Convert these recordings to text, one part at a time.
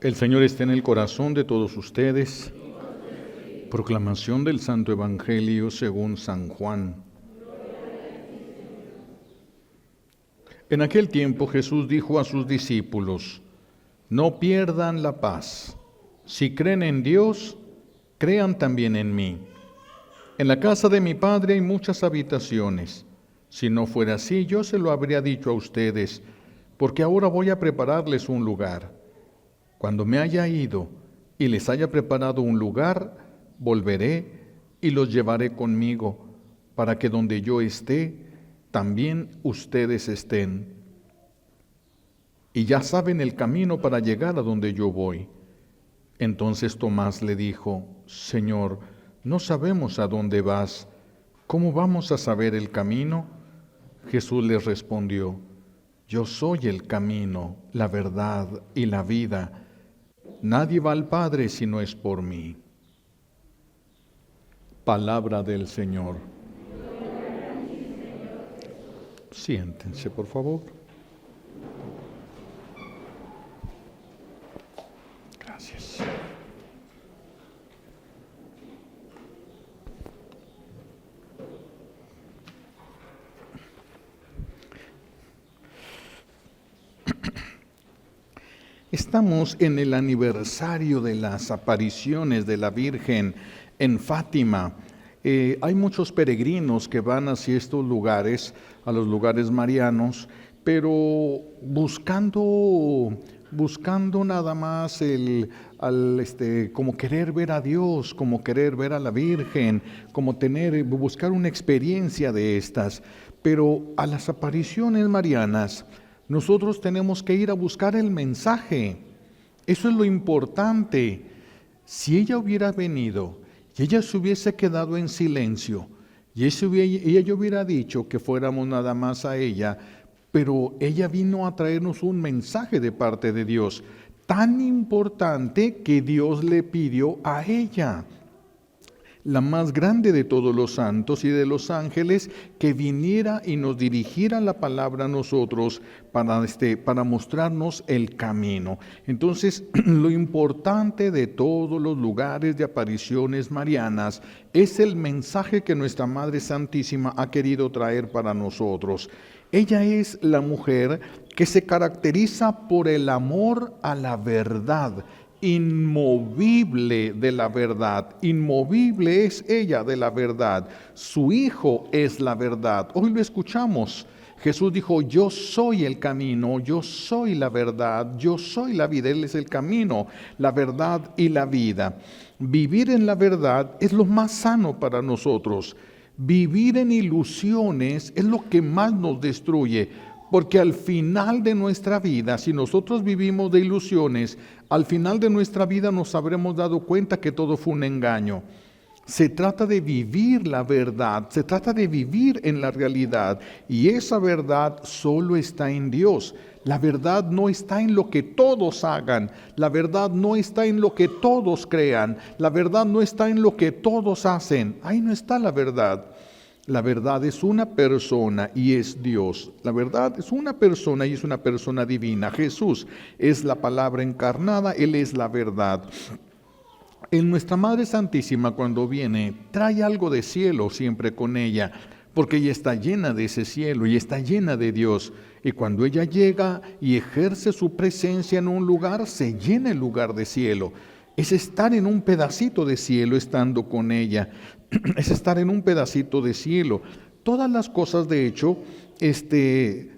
El Señor esté en el corazón de todos ustedes. Proclamación del Santo Evangelio según San Juan. En aquel tiempo Jesús dijo a sus discípulos: no pierdan la paz. Si creen en Dios, crean también en mí. En la casa de mi Padre hay muchas habitaciones. Si no fuera así, yo se lo habría dicho a ustedes, porque ahora voy a prepararles un lugar. Cuando me haya ido y les haya preparado un lugar, volveré y los llevaré conmigo, para que donde yo esté, también ustedes estén. Y ya saben el camino para llegar a donde yo voy. Entonces Tomás le dijo: Señor, no sabemos a dónde vas. ¿Cómo vamos a saber el camino? Jesús les respondió: yo soy el camino, la verdad y la vida. Nadie va al Padre si no es por mí. Palabra del Señor. Siéntense, por favor. Gracias. Estamos en el aniversario de las apariciones de la Virgen en Fátima. Hay muchos peregrinos que van hacia estos lugares, a los lugares marianos, pero buscando nada más como querer ver a Dios, como querer ver a la Virgen, como buscar una experiencia de estas. Pero a las apariciones marianas, nosotros tenemos que ir a buscar el mensaje. Eso es lo importante. Si ella hubiera venido y ella se hubiese quedado en silencio y ella hubiera dicho que fuéramos nada más a ella, pero ella vino a traernos un mensaje de parte de Dios, tan importante que Dios le pidió a ella, la más grande de todos los santos y de los ángeles, que viniera y nos dirigiera la palabra a nosotros para mostrarnos el camino. Entonces, lo importante de todos los lugares de apariciones marianas es el mensaje que nuestra Madre Santísima ha querido traer para nosotros. Ella es la mujer que se caracteriza por el amor a la verdad, inmovible de la verdad. Inmovible es ella de la verdad. Su Hijo es la verdad. Hoy lo escuchamos. Jesús dijo: yo soy el camino, yo soy la verdad, yo soy la vida. Él es el camino, la verdad y la vida. Vivir en la verdad es lo más sano para nosotros. Vivir en ilusiones es lo que más nos destruye. Porque al final de nuestra vida, si nosotros vivimos de ilusiones, al final de nuestra vida nos habremos dado cuenta que todo fue un engaño. Se trata de vivir la verdad, se trata de vivir en la realidad, y esa verdad solo está en Dios. La verdad no está en lo que todos hagan, la verdad no está en lo que todos crean, la verdad no está en lo que todos hacen. Ahí no está la verdad. La verdad es una persona y es Dios. La verdad es una persona y es una persona divina. Jesús es la palabra encarnada, Él es la verdad. En nuestra Madre Santísima, cuando viene, trae algo de cielo siempre con ella, porque ella está llena de ese cielo y está llena de Dios. Y cuando ella llega y ejerce su presencia en un lugar, se llena el lugar de cielo. Es estar en un pedacito de cielo estando con ella. Es estar en un pedacito de cielo. Todas las cosas, de hecho,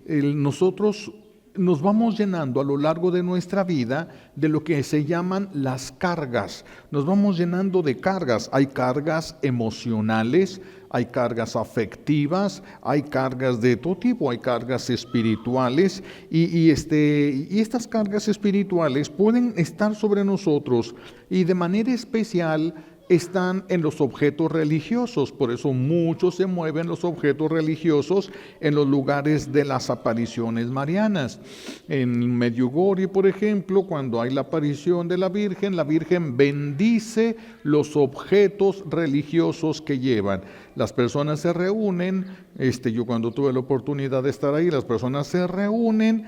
nosotros nos vamos llenando a lo largo de nuestra vida de lo que se llaman las cargas. Nos vamos llenando de cargas. Hay cargas emocionales, hay cargas afectivas, hay cargas de todo tipo, hay cargas espirituales y estas cargas espirituales pueden estar sobre nosotros y de manera especial están en los objetos religiosos. Por eso muchos se mueven los objetos religiosos en los lugares de las apariciones marianas. En Medjugorje, por ejemplo, cuando hay la aparición de la Virgen bendice los objetos religiosos que llevan. Las personas se reúnen, yo cuando tuve la oportunidad de estar ahí, las personas se reúnen,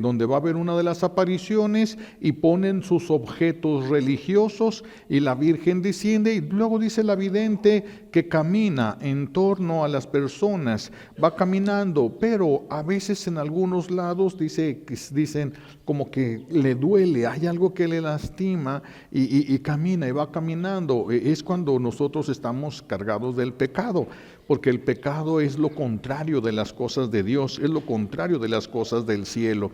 donde va a haber una de las apariciones y ponen sus objetos religiosos y la Virgen desciende y luego dice la vidente que camina en torno a las personas, va caminando, pero a veces en algunos lados dicen como que le duele, hay algo que le lastima y camina y va caminando. Es cuando nosotros estamos cargados del pecado, porque el pecado es lo contrario de las cosas de Dios, es lo contrario de las cosas del cielo.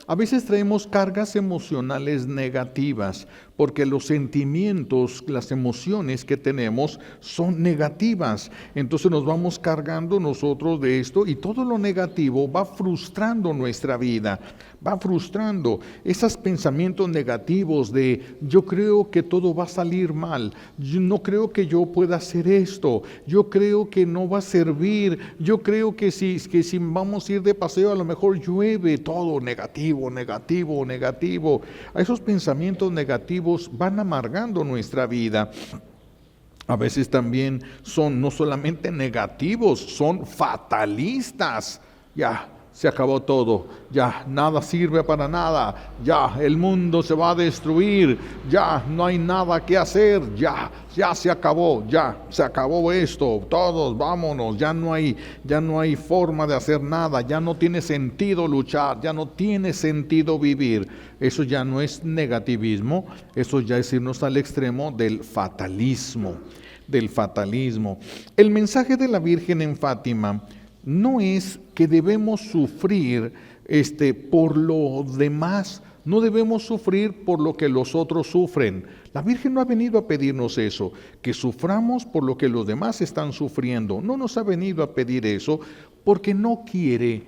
A veces traemos cargas emocionales negativas, porque los sentimientos, las emociones que tenemos son negativas. Entonces nos vamos cargando nosotros de esto y todo lo negativo va frustrando nuestra vida, va frustrando esos pensamientos negativos de yo creo que todo va a salir mal, yo no creo que yo pueda hacer esto, yo creo que no va a servir, yo creo que si vamos a ir de paseo a lo mejor llueve, todo negativo. A esos pensamientos negativos van amargando nuestra vida. A veces también son no solamente negativos, son fatalistas. Ya, se acabó todo, ya nada sirve para nada, ya el mundo se va a destruir, ya no hay nada que hacer, ya se acabó, ya se acabó esto, todos vámonos, ya no hay forma de hacer nada, ya no tiene sentido luchar, ya no tiene sentido vivir. Eso ya no es negativismo, eso ya es irnos al extremo del fatalismo. El mensaje de la Virgen en Fátima no es que debemos sufrir por los demás, no debemos sufrir por lo que los otros sufren. La Virgen no ha venido a pedirnos eso, que suframos por lo que los demás están sufriendo. No nos ha venido a pedir eso porque no quiere,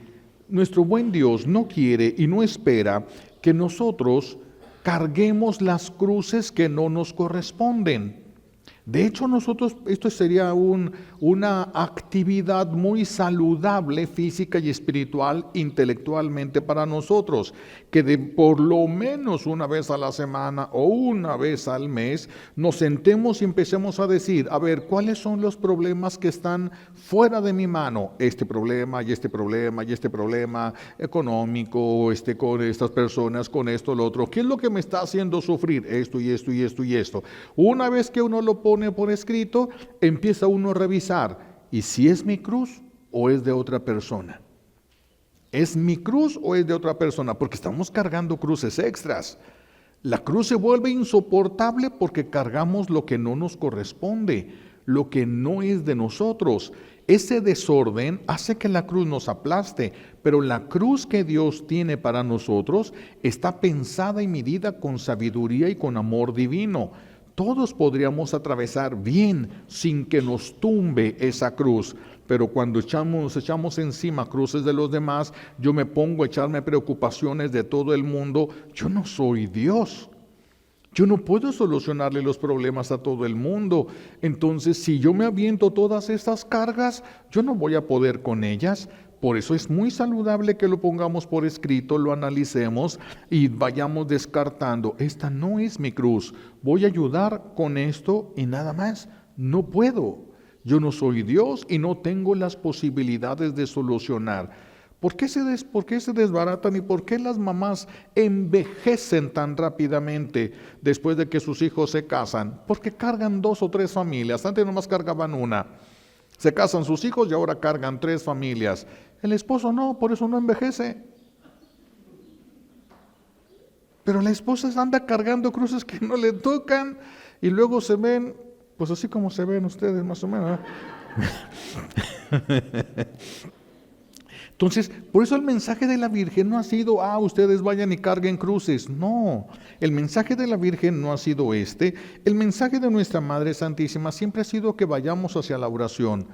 nuestro buen Dios no quiere y no espera que nosotros carguemos las cruces que no nos corresponden. De hecho, esto sería una actividad muy saludable física y espiritual, intelectualmente para nosotros, que por lo menos una vez a la semana o una vez al mes nos sentemos y empecemos a decir, a ver, ¿cuáles son los problemas que están fuera de mi mano? Este problema y este problema y este problema económico, con estas personas, con esto, lo otro. ¿Qué es lo que me está haciendo sufrir? Esto y esto y esto y esto. Una vez que uno lo pone por escrito, empieza uno a revisar, ¿y si es mi cruz o es de otra persona? ¿Es mi cruz o es de otra persona? Porque estamos cargando cruces extras. La cruz se vuelve insoportable porque cargamos lo que no nos corresponde, lo que no es de nosotros. Ese desorden hace que la cruz nos aplaste, pero la cruz que Dios tiene para nosotros está pensada y medida con sabiduría y con amor divino. Todos podríamos atravesar bien sin que nos tumbe esa cruz, pero cuando nos echamos encima cruces de los demás, yo me pongo a echarme preocupaciones de todo el mundo. Yo no soy Dios. Yo no puedo solucionarle los problemas a todo el mundo. Entonces, si yo me aviento todas estas cargas, yo no voy a poder con ellas. Por eso es muy saludable que lo pongamos por escrito, lo analicemos y vayamos descartando. Esta no es mi cruz. Voy a ayudar con esto y nada más. No puedo. Yo no soy Dios y no tengo las posibilidades de solucionar. ¿Por qué se desbaratan y por qué las mamás envejecen tan rápidamente después de que sus hijos se casan? Porque cargan 2 o 3 familias. Antes nomás cargaban una. Se casan sus hijos y ahora cargan 3 familias. El esposo no, por eso no envejece. Pero la esposa anda cargando cruces que no le tocan y luego se ven, pues así como se ven ustedes más o menos, ¿no? Entonces, por eso el mensaje de la Virgen no ha sido, ustedes vayan y carguen cruces. No, el mensaje de la Virgen no ha sido este. El mensaje de nuestra Madre Santísima siempre ha sido que vayamos hacia la oración,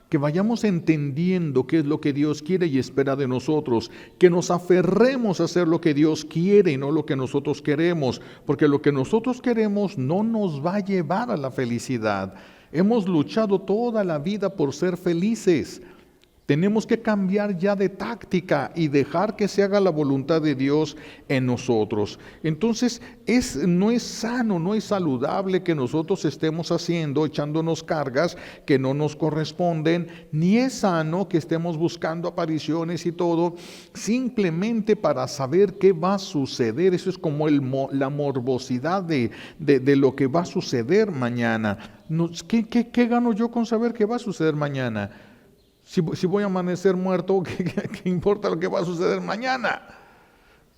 que vayamos entendiendo qué es lo que Dios quiere y espera de nosotros, que nos aferremos a hacer lo que Dios quiere y no lo que nosotros queremos, porque lo que nosotros queremos no nos va a llevar a la felicidad. Hemos luchado toda la vida por ser felices. Tenemos que cambiar ya de táctica y dejar que se haga la voluntad de Dios en nosotros. Entonces, no es sano, no es saludable que nosotros estemos haciendo, echándonos cargas que no nos corresponden, ni es sano que estemos buscando apariciones y todo, simplemente para saber qué va a suceder. Eso es como la morbosidad de lo que va a suceder mañana. ¿Qué gano yo con saber qué va a suceder mañana? Si voy a amanecer muerto, ¿qué importa lo que va a suceder mañana?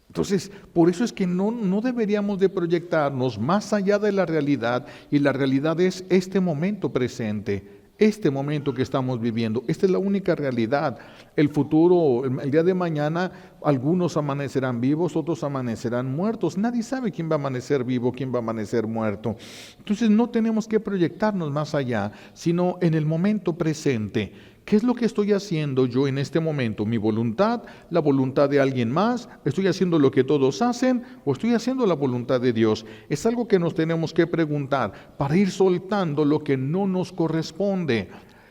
Entonces, por eso es que no deberíamos de proyectarnos más allá de la realidad, y la realidad es este momento presente, este momento que estamos viviendo. Esta es la única realidad. El futuro, el día de mañana, algunos amanecerán vivos, otros amanecerán muertos. Nadie sabe quién va a amanecer vivo, quién va a amanecer muerto. Entonces, no tenemos que proyectarnos más allá, sino en el momento presente. ¿Qué es lo que estoy haciendo yo en este momento? ¿Mi voluntad? ¿La voluntad de alguien más? ¿Estoy haciendo lo que todos hacen? ¿O estoy haciendo la voluntad de Dios? Es algo que nos tenemos que preguntar para ir soltando lo que no nos corresponde.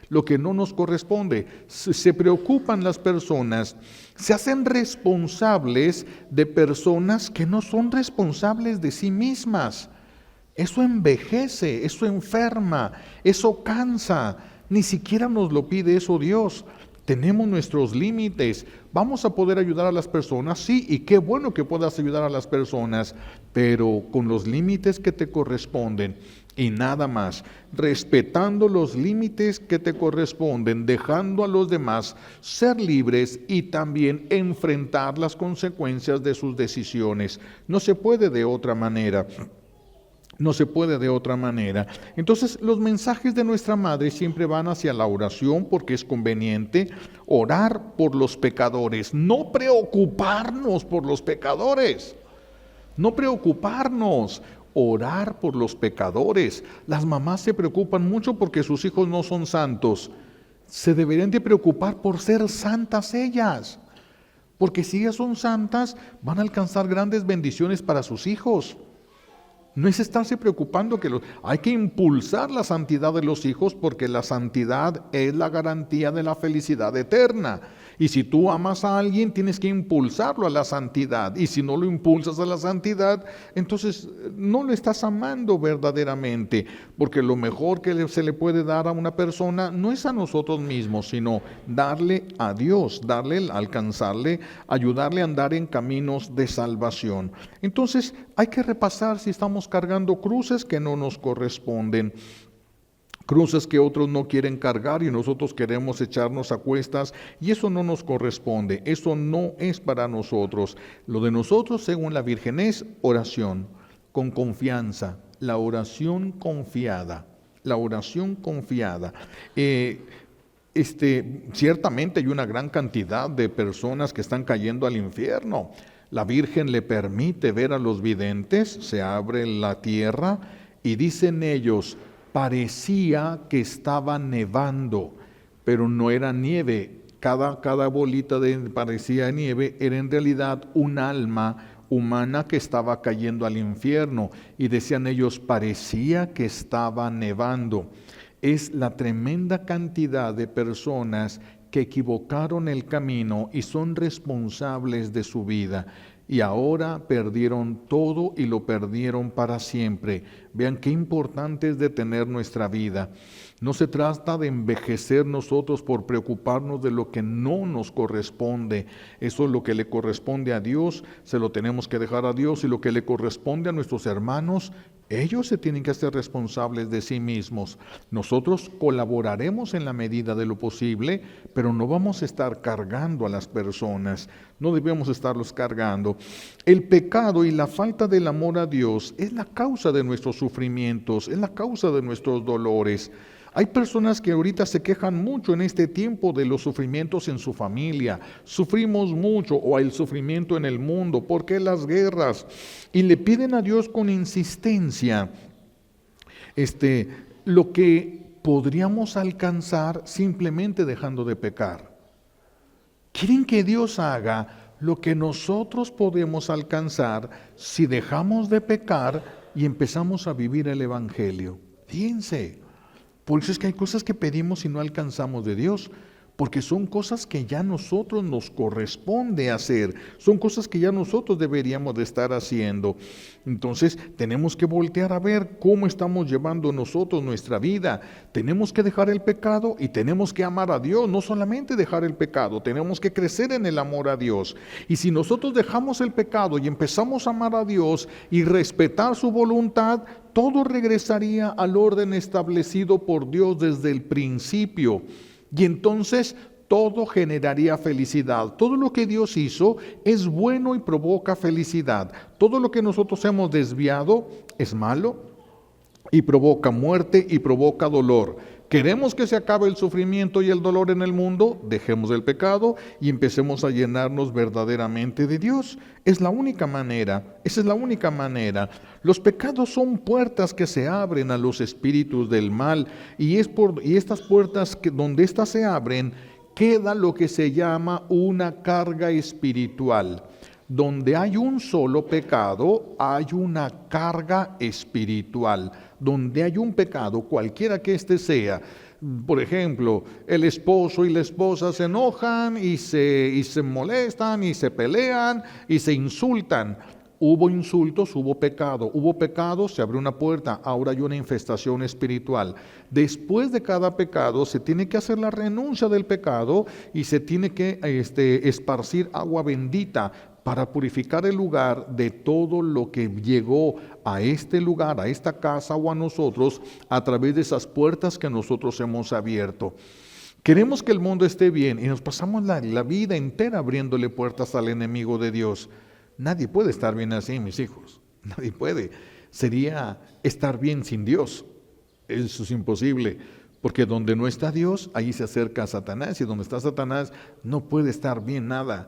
Lo que no nos corresponde. Se preocupan las personas, se hacen responsables de personas que no son responsables de sí mismas. Eso envejece, eso enferma, eso cansa. Ni siquiera nos lo pide eso Dios. Tenemos nuestros límites. ¿Vamos a poder ayudar a las personas? Sí, y qué bueno que puedas ayudar a las personas, pero con los límites que te corresponden y nada más. Respetando los límites que te corresponden, dejando a los demás ser libres y también enfrentar las consecuencias de sus decisiones. No se puede de otra manera. No se puede de otra manera. Entonces, los mensajes de nuestra Madre siempre van hacia la oración, porque es conveniente orar por los pecadores, no preocuparnos por los pecadores, no preocuparnos, orar por los pecadores. Las mamás se preocupan mucho porque sus hijos no son santos. Se deberían de preocupar por ser santas ellas, porque si ellas son santas, van a alcanzar grandes bendiciones para sus hijos. No es estarse preocupando hay que impulsar la santidad de los hijos, porque la santidad es la garantía de la felicidad eterna. Y si tú amas a alguien, tienes que impulsarlo a la santidad. Y si no lo impulsas a la santidad, entonces no lo estás amando verdaderamente. Porque lo mejor que se le puede dar a una persona no es a nosotros mismos, sino darle a Dios, alcanzarle, ayudarle a andar en caminos de salvación. Entonces hay que repasar si estamos cargando cruces que no nos corresponden, cruces que otros no quieren cargar y nosotros queremos echarnos a cuestas, y eso no nos corresponde, eso no es para nosotros. Lo de nosotros, según la Virgen, es oración con confianza, la oración confiada, la oración confiada. Ciertamente hay una gran cantidad de personas que están cayendo al infierno. La Virgen le permite ver a los videntes, se abre la tierra y dicen ellos: parecía que estaba nevando, pero no era nieve. Cada bolita parecía nieve, era en realidad un alma humana que estaba cayendo al infierno. Y decían ellos: parecía que estaba nevando. Es la tremenda cantidad de personas que equivocaron el camino y son responsables de su vida. Y ahora perdieron todo y lo perdieron para siempre. Vean qué importante es detener nuestra vida. No se trata de envejecer nosotros por preocuparnos de lo que no nos corresponde. Eso es lo que le corresponde a Dios, se lo tenemos que dejar a Dios, y lo que le corresponde a nuestros hermanos, ellos se tienen que hacer responsables de sí mismos. Nosotros colaboraremos en la medida de lo posible, pero no vamos a estar cargando a las personas, no debemos estarlos cargando. El pecado y la falta del amor a Dios es la causa de nuestros sufrimientos, es la causa de nuestros dolores. Hay personas que ahorita se quejan mucho en este tiempo de los sufrimientos en su familia. Sufrimos mucho, o el sufrimiento en el mundo. ¿Por qué las guerras? Y le piden a Dios con insistencia lo que podríamos alcanzar simplemente dejando de pecar. Quieren que Dios haga lo que nosotros podemos alcanzar si dejamos de pecar y empezamos a vivir el Evangelio. Fíjense, por eso es que hay cosas que pedimos y no alcanzamos de Dios, porque son cosas que ya nosotros nos corresponde hacer, son cosas que ya nosotros deberíamos de estar haciendo. Entonces tenemos que voltear a ver cómo estamos llevando nosotros nuestra vida. Tenemos que dejar el pecado y tenemos que amar a Dios, no solamente dejar el pecado, tenemos que crecer en el amor a Dios. Y si nosotros dejamos el pecado y empezamos a amar a Dios y respetar su voluntad, todo regresaría al orden establecido por Dios desde el principio. Y entonces todo generaría felicidad. Todo lo que Dios hizo es bueno y provoca felicidad. Todo lo que nosotros hemos desviado es malo y provoca muerte y provoca dolor. ¿Queremos que se acabe el sufrimiento y el dolor en el mundo? Dejemos el pecado y empecemos a llenarnos verdaderamente de Dios. Es la única manera, esa es la única manera. Los pecados son puertas que se abren a los espíritus del mal y estas puertas donde éstas se abren queda lo que se llama una carga espiritual. Donde hay un solo pecado, hay una carga espiritual. Donde hay un pecado, cualquiera que éste sea, por ejemplo, el esposo y la esposa se enojan y se molestan y se pelean y se insultan. Hubo insultos, hubo pecado, se abrió una puerta, ahora hay una infestación espiritual. Después de cada pecado se tiene que hacer la renuncia del pecado y se tiene que esparcir agua bendita para purificar el lugar de todo lo que llegó a este lugar, a esta casa o a nosotros a través de esas puertas que nosotros hemos abierto. Queremos que el mundo esté bien y nos pasamos la vida entera abriéndole puertas al enemigo de Dios. Nadie puede estar bien así, mis hijos. Nadie puede. Sería estar bien sin Dios. Eso es imposible. Porque donde no está Dios, ahí se acerca Satanás. Y donde está Satanás, no puede estar bien nada.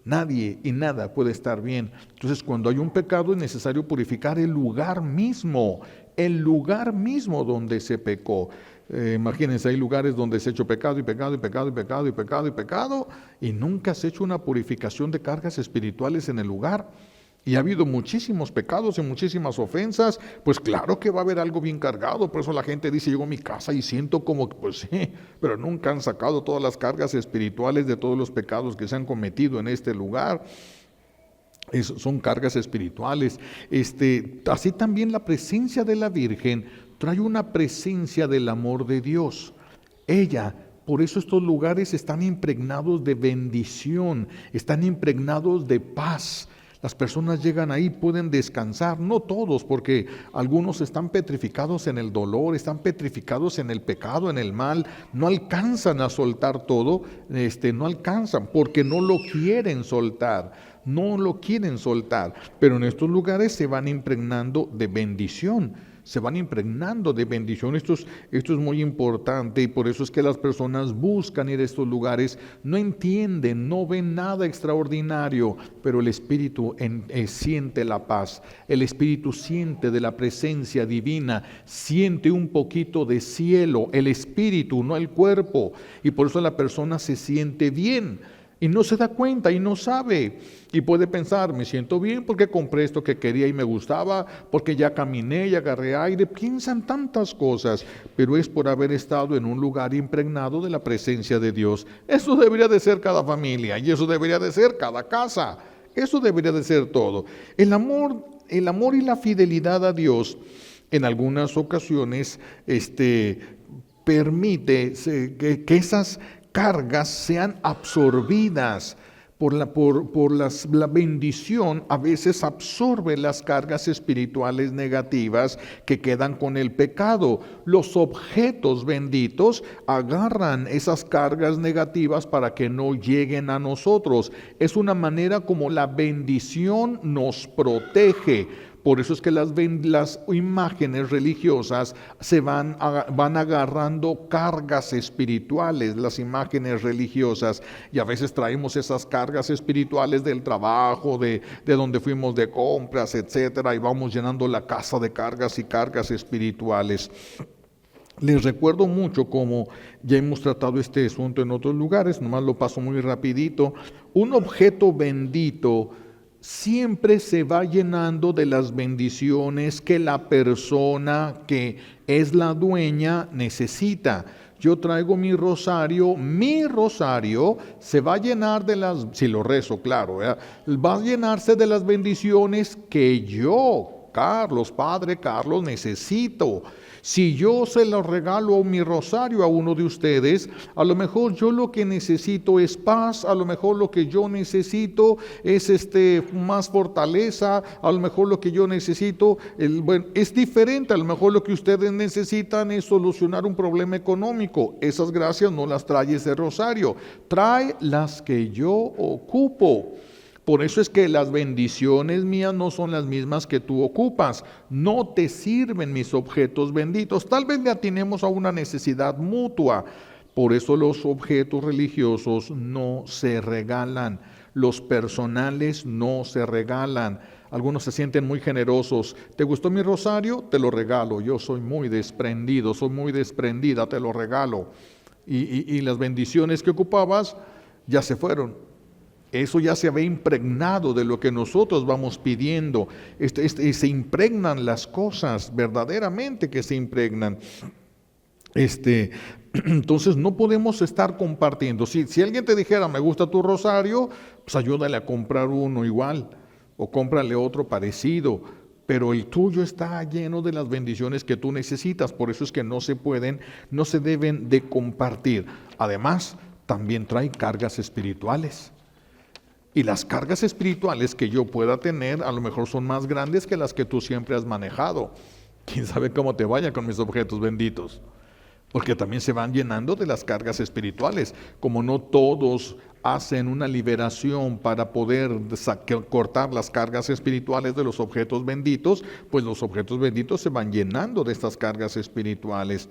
Nadie y nada puede estar bien. Entonces, cuando hay un pecado, es necesario purificar el lugar mismo donde se pecó. Imagínense, hay lugares donde se ha hecho pecado y pecado y pecado y pecado y pecado y pecado y nunca se ha hecho una purificación de cargas espirituales en el lugar. Y ha habido muchísimos pecados y muchísimas ofensas, pues claro que va a haber algo bien cargado. Por eso la gente dice, llego a mi casa y siento como que, pues sí, pero nunca han sacado todas las cargas espirituales de todos los pecados que se han cometido en este lugar. Son cargas espirituales. Así también la presencia de la Virgen trae una presencia del amor de Dios. Por eso estos lugares están impregnados de bendición, están impregnados de paz. Las personas llegan ahí, pueden descansar, no todos, porque algunos están petrificados en el dolor, están petrificados en el pecado, en el mal, no alcanzan a soltar todo, no alcanzan porque no lo quieren soltar, pero en estos lugares se van impregnando de bendición. Esto es muy importante y por eso es que las personas buscan ir a estos lugares, no entienden, no ven nada extraordinario, pero el Espíritu siente la paz, el Espíritu siente de la presencia divina, siente un poquito de cielo, el Espíritu, no el cuerpo, y por eso la persona se siente bien. Y no se da cuenta y no sabe. Y puede pensar, me siento bien porque compré esto que quería y me gustaba, porque ya caminé y agarré aire. Piensan tantas cosas, pero es por haber estado en un lugar impregnado de la presencia de Dios. Eso debería de ser cada familia y eso debería de ser cada casa. Eso debería de ser todo. El amor y la fidelidad a Dios en algunas ocasiones permite que esas cargas sean absorbidas por la bendición. A veces absorbe las cargas espirituales negativas que quedan con el pecado. Los objetos benditos agarran esas cargas negativas para que no lleguen a nosotros. Es una manera como la bendición nos protege. Por eso es que las imágenes religiosas van agarrando cargas espirituales, las imágenes religiosas, y a veces traemos esas cargas espirituales del trabajo, de donde fuimos de compras, etcétera, y vamos llenando la casa de cargas y cargas espirituales. Les recuerdo mucho, como ya hemos tratado este asunto en otros lugares, nomás lo paso muy rapidito. Un objeto bendito siempre se va llenando de las bendiciones que la persona que es la dueña necesita. Yo traigo mi rosario se va a llenar de las, si lo rezo, claro, ¿verdad? Va a llenarse de las bendiciones que yo, Carlos, Padre Carlos, necesito. Si yo se lo regalo mi rosario a uno de ustedes, a lo mejor yo lo que necesito es paz, a lo mejor lo que yo necesito es más fortaleza, a lo mejor lo que yo necesito es diferente, a lo mejor lo que ustedes necesitan es solucionar un problema económico. Esas gracias no las trae ese rosario, trae las que yo ocupo. Por eso es que las bendiciones mías no son las mismas que tú ocupas. No te sirven mis objetos benditos. Tal vez le atinemos a una necesidad mutua. Por eso los objetos religiosos no se regalan. Los personales no se regalan. Algunos se sienten muy generosos. ¿Te gustó mi rosario? Te lo regalo. Yo soy muy desprendido, soy muy desprendida, te lo regalo. Y las bendiciones que ocupabas ya se fueron. Eso ya se había impregnado de lo que nosotros vamos pidiendo. Se impregnan las cosas, verdaderamente que se impregnan. Entonces no podemos estar compartiendo. Si alguien te dijera, me gusta tu rosario, pues ayúdale a comprar uno igual, o cómprale otro parecido. Pero el tuyo está lleno de las bendiciones que tú necesitas. Por eso es que no se deben de compartir. Además, también trae cargas espirituales. Y las cargas espirituales que yo pueda tener a lo mejor son más grandes que las que tú siempre has manejado. ¿Quién sabe cómo te vaya con mis objetos benditos? Porque también se van llenando de las cargas espirituales. Como no todos hacen una liberación para poder cortar las cargas espirituales de los objetos benditos, pues los objetos benditos se van llenando de estas cargas espirituales.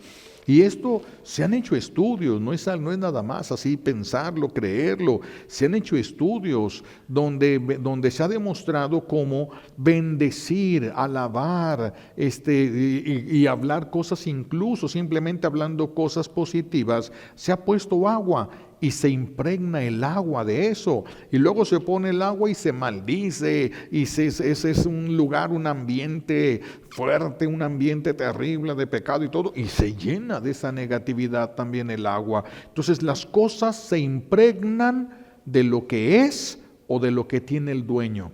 Y esto se han hecho estudios, no es nada más así pensarlo, creerlo. Se han hecho estudios donde se ha demostrado cómo bendecir, alabar y hablar cosas, incluso simplemente hablando cosas positivas, se ha puesto agua y se impregna el agua de eso, y luego se pone el agua y se maldice, y ese es un lugar, un ambiente fuerte, un ambiente terrible de pecado y todo, y se llena de esa negatividad también el agua. Entonces las cosas se impregnan de lo que es o de lo que tiene el dueño.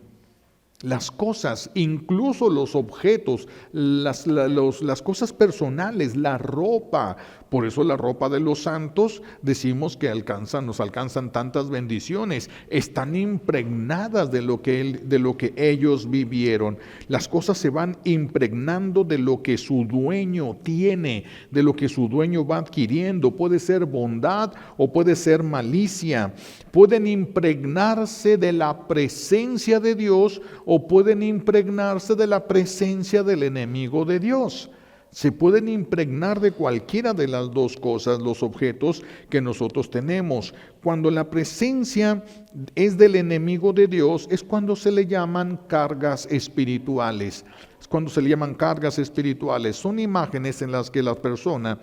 Las cosas, incluso los objetos, las cosas personales, la ropa. Por eso la ropa de los santos decimos que nos alcanzan tantas bendiciones. Están impregnadas de lo que ellos vivieron. Las cosas se van impregnando de lo que su dueño tiene, de lo que su dueño va adquiriendo. Puede ser bondad o puede ser malicia. Pueden impregnarse de la presencia de Dios o pueden impregnarse de la presencia del enemigo de Dios. Se pueden impregnar de cualquiera de las dos cosas, los objetos que nosotros tenemos. Cuando la presencia es del enemigo de Dios, es cuando se le llaman cargas espirituales. Es cuando se le llaman cargas espirituales. Son imágenes en las que la persona,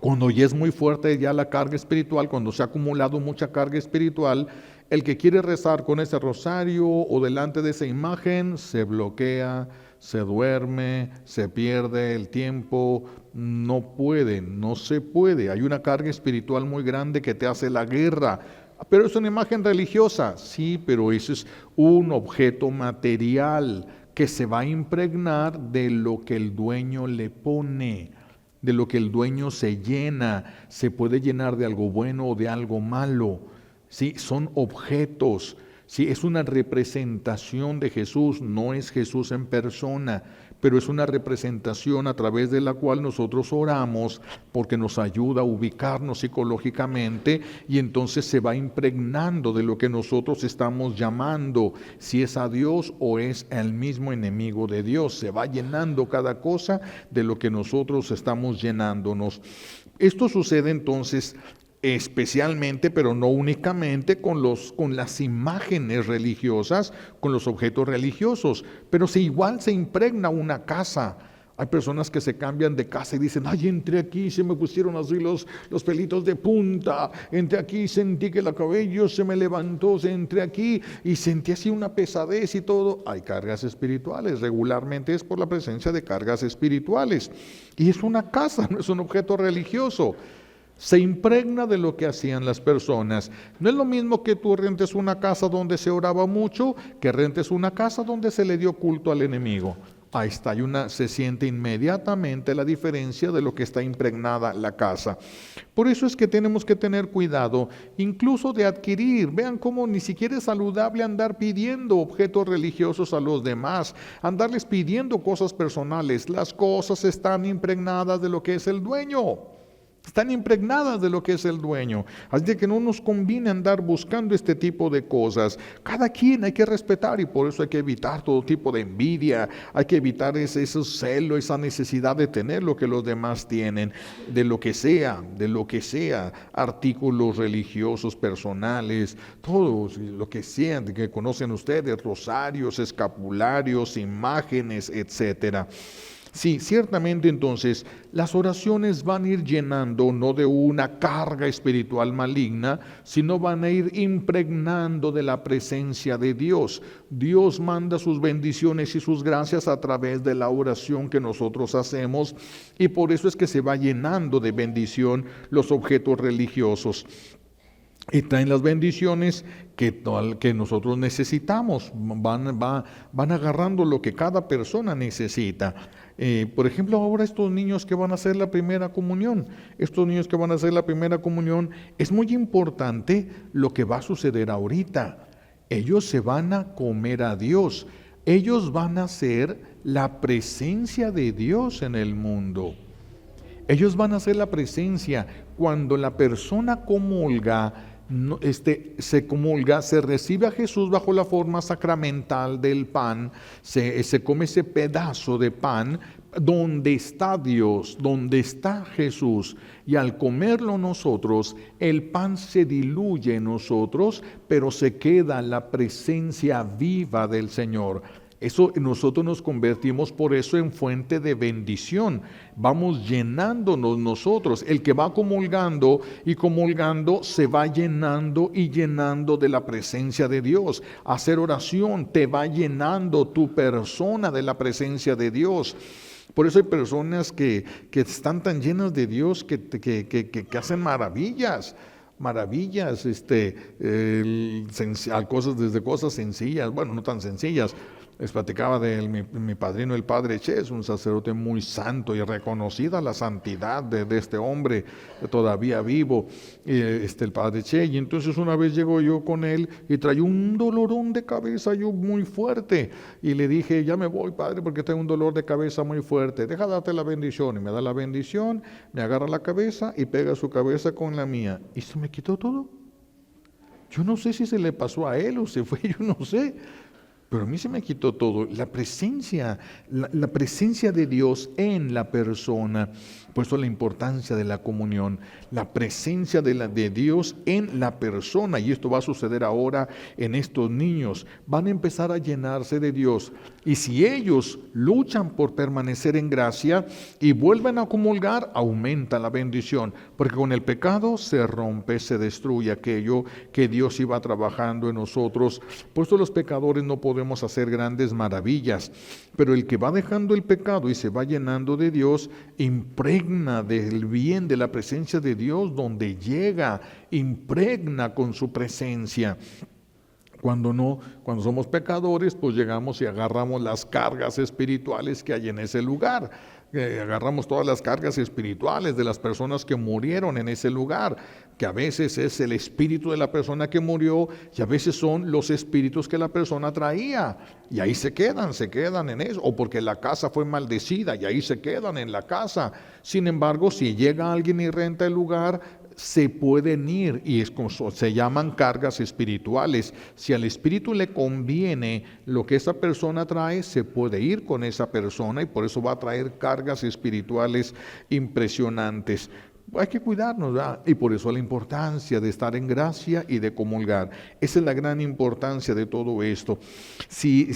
cuando ya es muy fuerte ya la carga espiritual, cuando se ha acumulado mucha carga espiritual, el que quiere rezar con ese rosario o delante de esa imagen se bloquea, se duerme, se pierde el tiempo, no se puede. Hay una carga espiritual muy grande que te hace la guerra. Pero es una imagen religiosa, sí, pero eso es un objeto material que se va a impregnar de lo que el dueño le pone, de lo que el dueño se llena. Se puede llenar de algo bueno o de algo malo. Sí, son objetos. Sí, es una representación de Jesús, no es Jesús en persona, pero es una representación a través de la cual nosotros oramos porque nos ayuda a ubicarnos psicológicamente y entonces se va impregnando de lo que nosotros estamos llamando, si es a Dios o es el mismo enemigo de Dios. Se va llenando cada cosa de lo que nosotros estamos llenándonos. Esto sucede entonces especialmente, pero no únicamente, con las imágenes religiosas, con los objetos religiosos, pero si igual se impregna una casa. Hay personas que se cambian de casa y dicen, ay, entré aquí, se me pusieron así los pelitos de punta, entré aquí, sentí que el cabello se me levantó, entré aquí y sentí así una pesadez y todo. Hay cargas espirituales, regularmente es por la presencia de cargas espirituales. Y es una casa, no es un objeto religioso. Se impregna de lo que hacían las personas. No es lo mismo que tú rentes una casa donde se oraba mucho, que rentes una casa donde se le dio culto al enemigo. Ahí está, se siente inmediatamente la diferencia de lo que está impregnada la casa. Por eso es que tenemos que tener cuidado, incluso de adquirir. Vean cómo ni siquiera es saludable andar pidiendo objetos religiosos a los demás, andarles pidiendo cosas personales. Las cosas están impregnadas de lo que es el dueño. Están impregnadas de lo que es el dueño. Así de que no nos conviene andar buscando este tipo de cosas. Cada quien hay que respetar y por eso hay que evitar todo tipo de envidia. Hay que evitar ese celo, esa necesidad de tener lo que los demás tienen. De lo que sea. Artículos religiosos, personales, todo lo que sean, que conocen ustedes, rosarios, escapularios, imágenes, etcétera. Sí, ciertamente entonces las oraciones van a ir llenando no de una carga espiritual maligna, sino van a ir impregnando de la presencia de Dios. Dios manda sus bendiciones y sus gracias a través de la oración que nosotros hacemos y por eso es que se va llenando de bendición los objetos religiosos. Y traen las bendiciones que nosotros necesitamos, van agarrando lo que cada persona necesita. Por ejemplo, ahora estos niños que van a hacer la primera comunión, es muy importante lo que va a suceder ahorita. Ellos se van a comer a Dios, ellos van a ser la presencia de Dios en el mundo. Ellos van a ser la presencia. Cuando la persona comulga, se comulga, se recibe a Jesús bajo la forma sacramental del pan, se come ese pedazo de pan, donde está Dios, donde está Jesús, y al comerlo nosotros, el pan se diluye en nosotros, pero se queda la presencia viva del Señor. Eso nosotros nos convertimos por eso en fuente de bendición. Vamos llenándonos nosotros. El que va comulgando y comulgando se va llenando y llenando de la presencia de Dios. Hacer oración te va llenando tu persona de la presencia de Dios. Por eso hay personas que están tan llenas de Dios que hacen maravillas. Desde cosas sencillas, bueno, no tan sencillas. Les platicaba de mi padrino, el padre Che, es un sacerdote muy santo y reconocida la santidad de este hombre todavía vivo, el padre Che. Y entonces una vez llego yo con él y traía un dolorón de cabeza yo muy fuerte. Y le dije, ya me voy, padre, porque tengo un dolor de cabeza muy fuerte. Deja darte la bendición. Y me da la bendición, me agarra la cabeza y pega su cabeza con la mía. Y se me quitó todo. Yo no sé si se le pasó a él o se fue, yo no sé. Pero a mí se me quitó todo, la presencia de Dios en la persona. Por eso la importancia de la comunión, la presencia de Dios en la persona. Y esto va a suceder ahora en estos niños. Van a empezar a llenarse de Dios. Y si ellos luchan por permanecer en gracia y vuelven a comulgar, aumenta la bendición. Porque con el pecado se rompe, se destruye aquello que Dios iba trabajando en nosotros. Por eso los pecadores no podemos hacer grandes maravillas. Pero el que va dejando el pecado y se va llenando de Dios, impregna del bien, de la presencia de Dios, donde llega, impregna con su presencia. Cuando somos pecadores, pues llegamos y agarramos las cargas espirituales que hay en ese lugar. Agarramos todas las cargas espirituales de las personas que murieron en ese lugar, que a veces es el espíritu de la persona que murió y a veces son los espíritus que la persona traía. Y ahí se quedan en eso, o porque la casa fue maldecida y ahí se quedan en la casa. Sin embargo, si llega alguien y renta el lugar, se pueden ir y se llaman cargas espirituales. Si al espíritu le conviene lo que esa persona trae, se puede ir con esa persona y por eso va a traer cargas espirituales impresionantes. Hay que cuidarnos, ¿verdad? Y por eso la importancia de estar en gracia y de comulgar. Esa es la gran importancia de todo esto. Si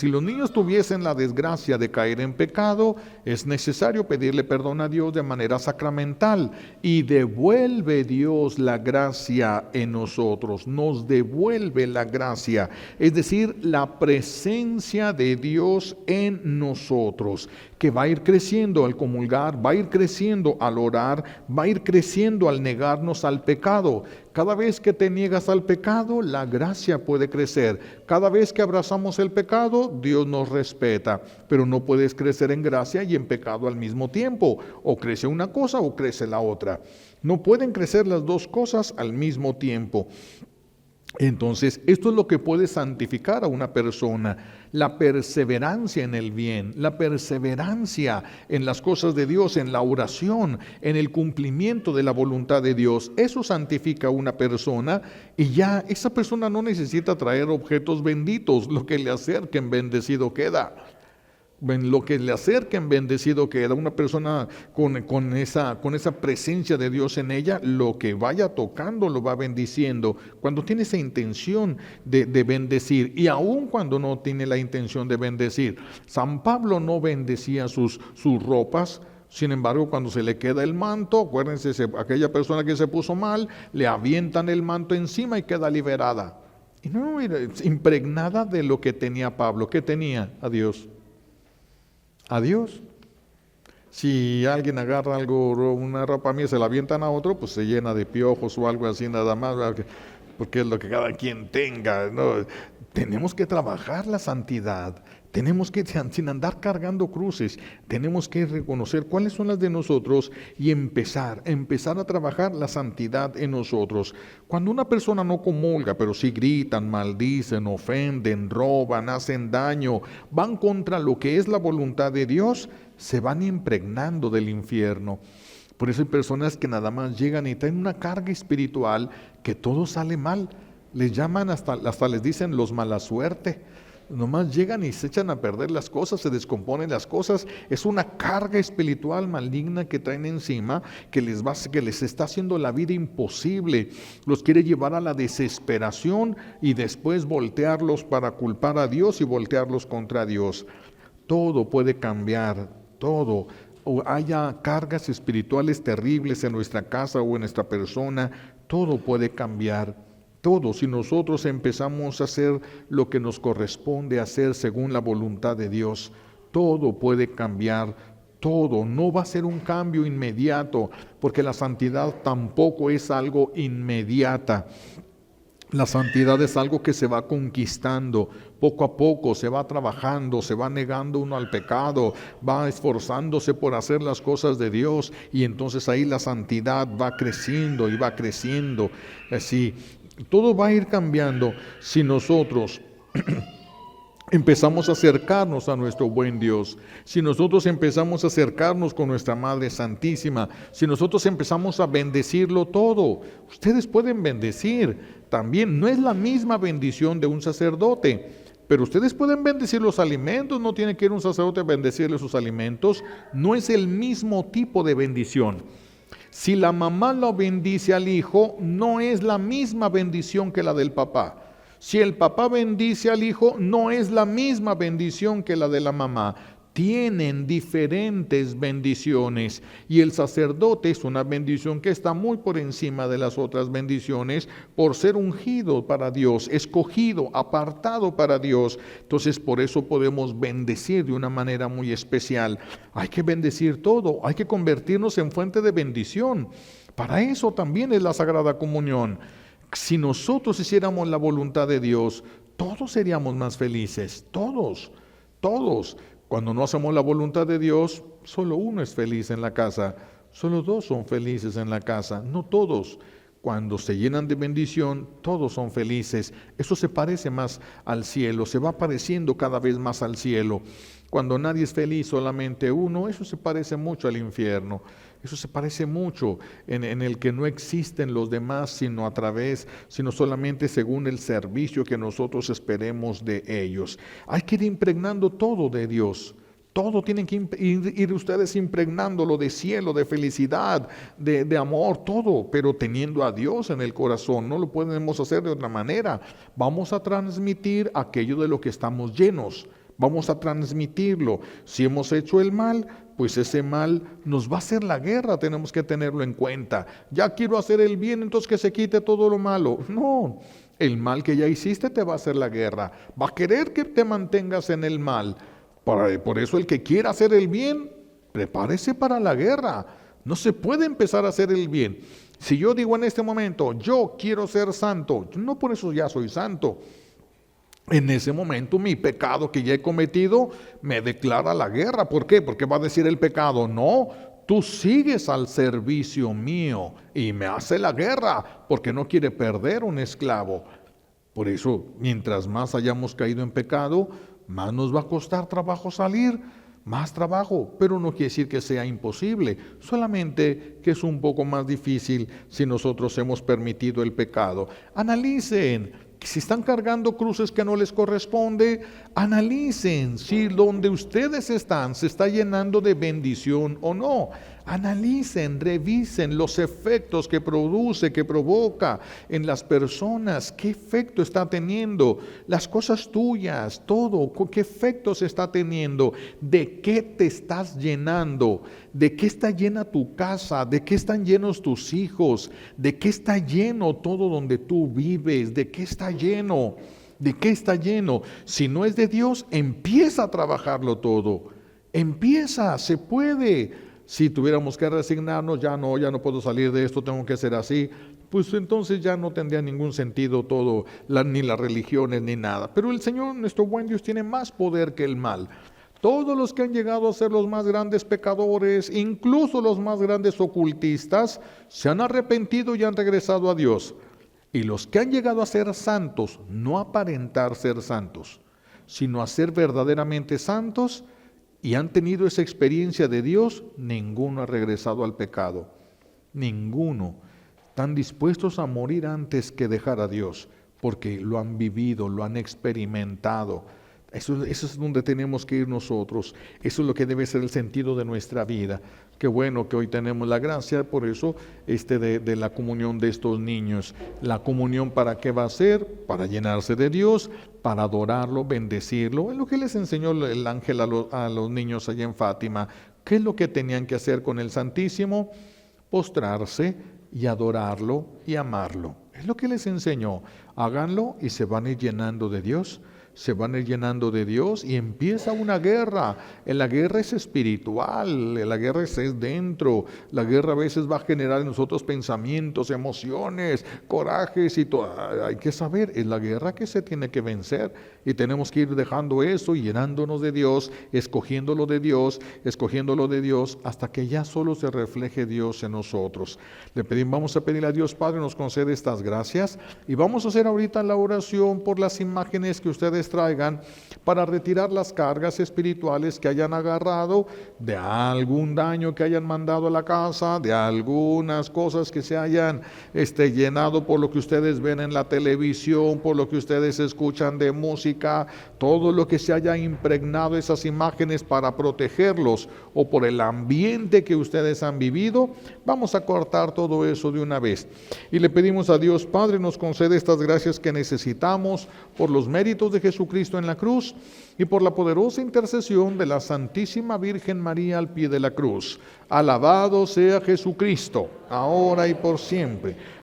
los niños tuviesen la desgracia de caer en pecado, es necesario pedirle perdón a Dios de manera sacramental, y devuelve Dios la gracia en nosotros, nos devuelve la gracia, es decir, la presencia de Dios en nosotros, que va a ir creciendo al comulgar, va a ir creciendo al orar, va a ir creciendo al negarnos al pecado. Cada vez que te niegas al pecado, la gracia puede crecer. Cada vez que abrazamos el pecado, Dios nos respeta, pero no puedes crecer en gracia y en pecado al mismo tiempo. O crece una cosa o crece la otra. No pueden crecer las dos cosas al mismo tiempo. Entonces, esto es lo que puede santificar a una persona, la perseverancia en el bien, la perseverancia en las cosas de Dios, en la oración, en el cumplimiento de la voluntad de Dios. Eso santifica a una persona, y ya esa persona no necesita traer objetos benditos, lo que le acerquen bendecido queda. Lo que le acerquen bendecido queda. Una persona con esa presencia de Dios en ella, lo que vaya tocando lo va bendiciendo, cuando tiene esa intención de bendecir, y aun cuando no tiene la intención de bendecir. San Pablo no bendecía sus ropas. Sin embargo, cuando se le queda el manto, acuérdense, aquella persona que se puso mal, le avientan el manto encima y queda liberada. Y no era impregnada de lo que tenía Pablo. ¿Qué tenía? A Dios. A Dios. Si alguien agarra una ropa mía, se la avientan a otro, pues se llena de piojos o algo así nada más, porque es lo que cada quien tenga, ¿no? Tenemos que trabajar la santidad, tenemos que, sin andar cargando cruces, tenemos que reconocer cuáles son las de nosotros y empezar a trabajar la santidad en nosotros. Cuando una persona no comulga, pero sí gritan, maldicen, ofenden, roban, hacen daño, van contra lo que es la voluntad de Dios, se van impregnando del infierno. Por eso hay personas que nada más llegan y traen una carga espiritual que todo sale mal. Les llaman hasta les dicen los mala suerte. Nomás llegan y se echan a perder las cosas, se descomponen las cosas. Es una carga espiritual maligna que traen encima, que les está haciendo la vida imposible. Los quiere llevar a la desesperación y después voltearlos para culpar a Dios y voltearlos contra Dios. Todo puede cambiar, todo. O haya cargas espirituales terribles en nuestra casa o en nuestra persona, todo puede cambiar. Todo, si nosotros empezamos a hacer lo que nos corresponde hacer según la voluntad de Dios, todo puede cambiar, todo. No va a ser un cambio inmediato, porque la santidad tampoco es algo inmediata. La santidad es algo que se va conquistando, poco a poco se va trabajando, se va negando uno al pecado, va esforzándose por hacer las cosas de Dios, y entonces ahí la santidad va creciendo y va creciendo. Así, todo va a ir cambiando si nosotros empezamos a acercarnos a nuestro buen Dios, si nosotros empezamos a acercarnos con nuestra Madre Santísima, si nosotros empezamos a bendecirlo todo. Ustedes pueden bendecir también, no es la misma bendición de un sacerdote, pero ustedes pueden bendecir los alimentos, no tiene que ir un sacerdote a bendecirle sus alimentos, no es el mismo tipo de bendición. Si la mamá lo bendice al hijo, no es la misma bendición que la del papá. Si el papá bendice al hijo, no es la misma bendición que la de la mamá. Tienen diferentes bendiciones, y el sacerdote es una bendición que está muy por encima de las otras bendiciones por ser ungido para Dios, escogido, apartado para Dios. Entonces por eso podemos bendecir de una manera muy especial. Hay que bendecir todo, hay que convertirnos en fuente de bendición. Para eso también es la Sagrada Comunión. Si nosotros hiciéramos la voluntad de Dios, todos seríamos más felices, todos. Cuando no hacemos la voluntad de Dios, solo uno es feliz en la casa, solo dos son felices en la casa, no todos. Cuando se llenan de bendición, todos son felices. Eso se parece más al cielo, se va pareciendo cada vez más al cielo. Cuando nadie es feliz, solamente uno, eso se parece mucho al infierno. Eso se parece mucho en el que no existen los demás sino solamente según el servicio que nosotros esperemos de ellos. Hay que ir impregnando todo de Dios. Todo tienen que ir ustedes impregnándolo de cielo, de felicidad, de amor, todo, pero teniendo a Dios en el corazón. No lo podemos hacer de otra manera. Vamos a transmitir aquello de lo que estamos llenos. Vamos a transmitirlo. Si hemos hecho el mal, pues ese mal nos va a hacer la guerra, tenemos que tenerlo en cuenta. Ya quiero hacer el bien, entonces que se quite todo lo malo. No, el mal que ya hiciste te va a hacer la guerra. Va a querer que te mantengas en el mal. Por eso el que quiera hacer el bien, prepárese para la guerra. No se puede empezar a hacer el bien. Si yo digo en este momento, yo quiero ser santo, no por eso ya soy santo. En ese momento mi pecado que ya he cometido me declara la guerra. ¿Por qué? Porque va a decir el pecado, no, tú sigues al servicio mío y me hace la guerra porque no quiere perder un esclavo. Por eso, mientras más hayamos caído en pecado, más nos va a costar trabajo salir, más trabajo, pero no quiere decir que sea imposible, solamente que es un poco más difícil si nosotros hemos permitido el pecado. Analicen. Si están cargando cruces que no les corresponde, analicen si donde ustedes están se está llenando de bendición o no. Analicen, revisen los efectos que produce, que provoca en las personas, qué efecto está teniendo, las cosas tuyas, todo, qué efectos está teniendo, de qué te estás llenando, de qué está llena tu casa, de qué están llenos tus hijos, de qué está lleno todo donde tú vives, de qué está lleno, de qué está lleno. Si no es de Dios, empieza a trabajarlo todo, empieza, se puede. Si tuviéramos que resignarnos, ya no puedo salir de esto, tengo que ser así, pues entonces ya no tendría ningún sentido todo, ni las religiones ni nada. Pero el Señor, nuestro buen Dios, tiene más poder que el mal. Todos los que han llegado a ser los más grandes pecadores, incluso los más grandes ocultistas, se han arrepentido y han regresado a Dios. Y los que han llegado a ser santos, no aparentar ser santos, sino a ser verdaderamente santos, y han tenido esa experiencia de Dios, ninguno ha regresado al pecado. Ninguno. Están dispuestos a morir antes que dejar a Dios, porque lo han vivido, lo han experimentado. Eso es donde tenemos que ir nosotros. Eso es lo que debe ser el sentido de nuestra vida. Qué bueno que hoy tenemos la gracia, por eso, de la comunión de estos niños. La comunión, ¿para qué va a ser? Para llenarse de Dios, para adorarlo, bendecirlo. Es lo que les enseñó el ángel a los niños allá en Fátima. ¿Qué es lo que tenían que hacer con el Santísimo? Postrarse y adorarlo y amarlo. Es lo que les enseñó. Háganlo y se van a ir llenando de Dios. Se van a ir llenando de Dios y empieza una guerra. La guerra es espiritual, la guerra es dentro. La guerra a veces va a generar en nosotros pensamientos, emociones, corajes y todo. Hay que saber, es la guerra que se tiene que vencer y tenemos que ir dejando eso y llenándonos de Dios, escogiéndolo de Dios, hasta que ya solo se refleje Dios en nosotros. Vamos a pedirle a Dios Padre nos concede estas gracias y vamos a hacer ahorita la oración por las imágenes que ustedes traigan para retirar las cargas espirituales que hayan agarrado de algún daño que hayan mandado a la casa, de algunas cosas que se hayan llenado por lo que ustedes ven en la televisión, por lo que ustedes escuchan de música, todo lo que se haya impregnado esas imágenes para protegerlos o por el ambiente que ustedes han vivido. Vamos a cortar todo eso de una vez y le pedimos a Dios Padre nos concede estas gracias que necesitamos por los méritos de Jesucristo en la cruz y por la poderosa intercesión de la Santísima Virgen María al pie de la cruz. Alabado sea Jesucristo, ahora y por siempre.